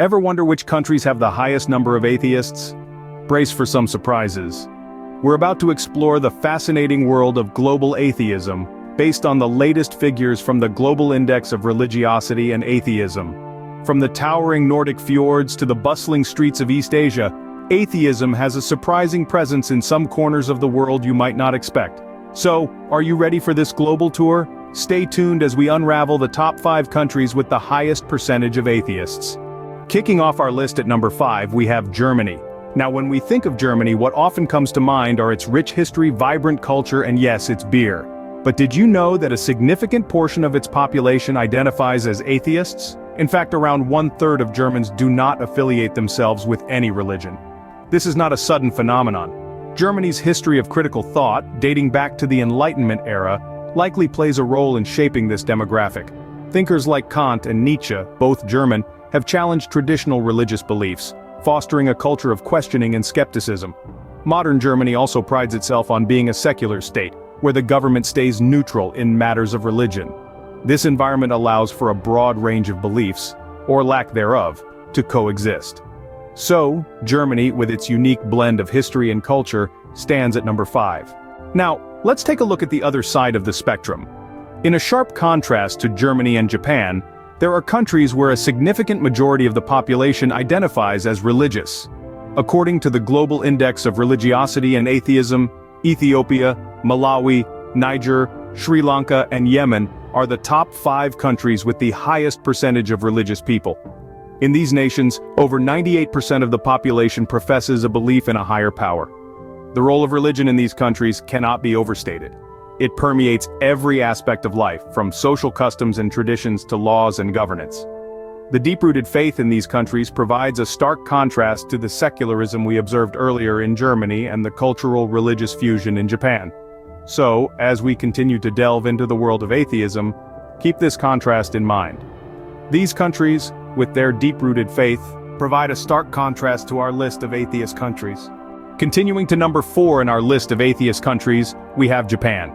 Ever wonder which countries have the highest number of atheists? Brace for some surprises. We're about to explore the fascinating world of global atheism, based on the latest figures from the Global Index of Religiosity and Atheism. From the towering Nordic fjords to the bustling streets of East Asia, atheism has a surprising presence in some corners of the world you might not expect. So, are you ready for this global tour? Stay tuned as we unravel the top 5 countries with the highest percentage of atheists. Kicking off our list at number 5, we have Germany. Now, when we think of Germany, what often comes to mind are its rich history, vibrant culture, and yes, its beer. But did you know that a significant portion of its population identifies as atheists? In fact, around 1/3 of Germans do not affiliate themselves with any religion. This is not a sudden phenomenon. Germany's history of critical thought, dating back to the Enlightenment era, likely plays a role in shaping this demographic. Thinkers like Kant and Nietzsche, both German, have challenged traditional religious beliefs, fostering a culture of questioning and skepticism. Modern Germany also prides itself on being a secular state, where the government stays neutral in matters of religion. This environment allows for a broad range of beliefs, or lack thereof, to coexist. So, Germany, with its unique blend of history and culture, stands at number 5. Now, let's take a look at the other side of the spectrum. In a sharp contrast to Germany and Japan, there are countries where a significant majority of the population identifies as religious. According to the Global Index of Religiosity and Atheism, Ethiopia, Malawi, Niger, Sri Lanka, and Yemen are the top 5 countries with the highest percentage of religious people. In these nations, over 98% of the population professes a belief in a higher power. The role of religion in these countries cannot be overstated. It permeates every aspect of life, from social customs and traditions to laws and governance. The deep-rooted faith in these countries provides a stark contrast to the secularism we observed earlier in Germany and the cultural religious fusion in Japan. So, as we continue to delve into the world of atheism, keep this contrast in mind. These countries, with their deep-rooted faith, provide a stark contrast to our list of atheist countries. Continuing to number 4 in our list of atheist countries, we have Japan.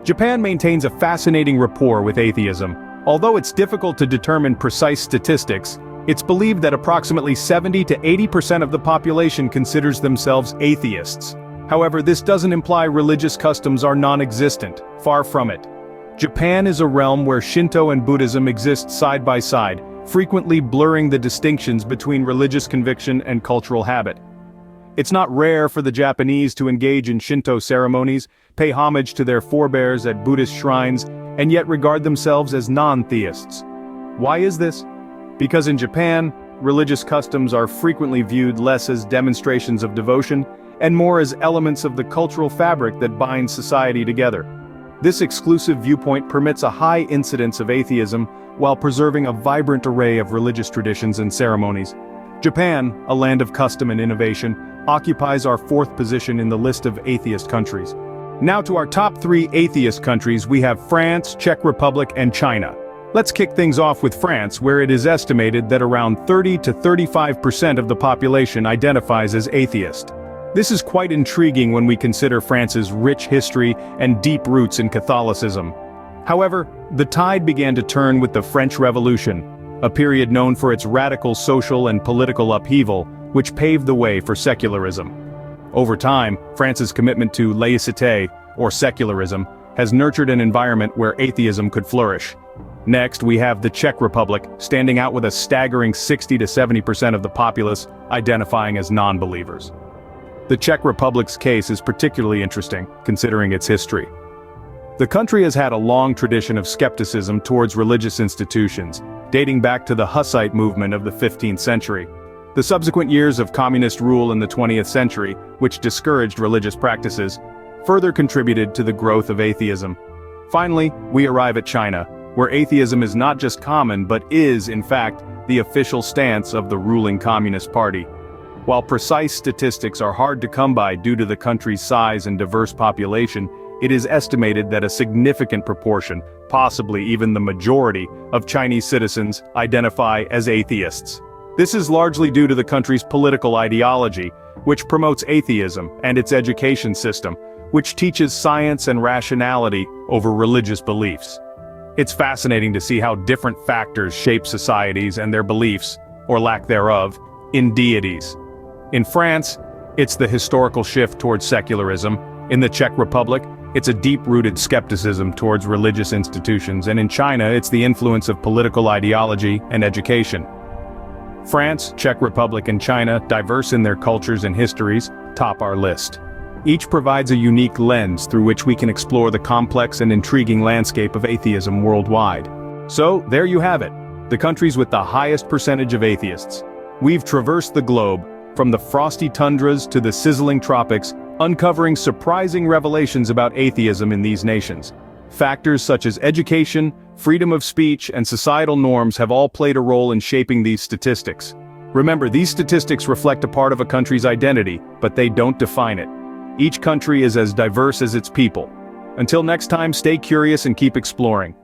Japan maintains a fascinating rapport with atheism. Although it's difficult to determine precise statistics, it's believed that approximately 70 to 80% of the population considers themselves atheists. However, this doesn't imply religious customs are non-existent, far from it. Japan is a realm where Shinto and Buddhism exist side by side, frequently blurring the distinctions between religious conviction and cultural habit. It's not rare for the Japanese to engage in Shinto ceremonies, pay homage to their forebears at Buddhist shrines, and yet regard themselves as non-theists. Why is this? Because in Japan, religious customs are frequently viewed less as demonstrations of devotion, and more as elements of the cultural fabric that binds society together. This exclusive viewpoint permits a high incidence of atheism, while preserving a vibrant array of religious traditions and ceremonies. Japan, a land of custom and innovation, occupies our 4th position in the list of atheist countries. Now to our top 3 atheist countries, we have France, Czech Republic, and China. Let's kick things off with France, where it is estimated that around 30 to 35% of the population identifies as atheist. This is quite intriguing when we consider France's rich history and deep roots in Catholicism. However, the tide began to turn with the French Revolution, a period known for its radical social and political upheaval, which paved the way for secularism. Over time, France's commitment to laïcité, or secularism, has nurtured an environment where atheism could flourish. Next, we have the Czech Republic, standing out with a staggering 60 to 70% of the populace identifying as non-believers. The Czech Republic's case is particularly interesting, considering its history. The country has had a long tradition of skepticism towards religious institutions, dating back to the Hussite movement of the 15th century. The subsequent years of communist rule in the 20th century, which discouraged religious practices, further contributed to the growth of atheism. Finally, we arrive at China, where atheism is not just common but is, in fact, the official stance of the ruling Communist Party. While precise statistics are hard to come by due to the country's size and diverse population, it is estimated that a significant proportion, possibly even the majority, of Chinese citizens identify as atheists. This is largely due to the country's political ideology, which promotes atheism, and its education system, which teaches science and rationality over religious beliefs. It's fascinating to see how different factors shape societies and their beliefs, or lack thereof, in deities. In France, it's the historical shift towards secularism. In the Czech Republic, it's a deep-rooted skepticism towards religious institutions, and in China, it's the influence of political ideology and education. France, Czech Republic, and China, diverse in their cultures and histories, top our list. Each provides a unique lens through which we can explore the complex and intriguing landscape of atheism worldwide. So, there you have it, the countries with the highest percentage of atheists. We've traversed the globe, from the frosty tundras to the sizzling tropics, uncovering surprising revelations about atheism in these nations. Factors such as education, freedom of speech, and societal norms have all played a role in shaping these statistics. Remember, these statistics reflect a part of a country's identity, but they don't define it. Each country is as diverse as its people. Until next time, stay curious and keep exploring.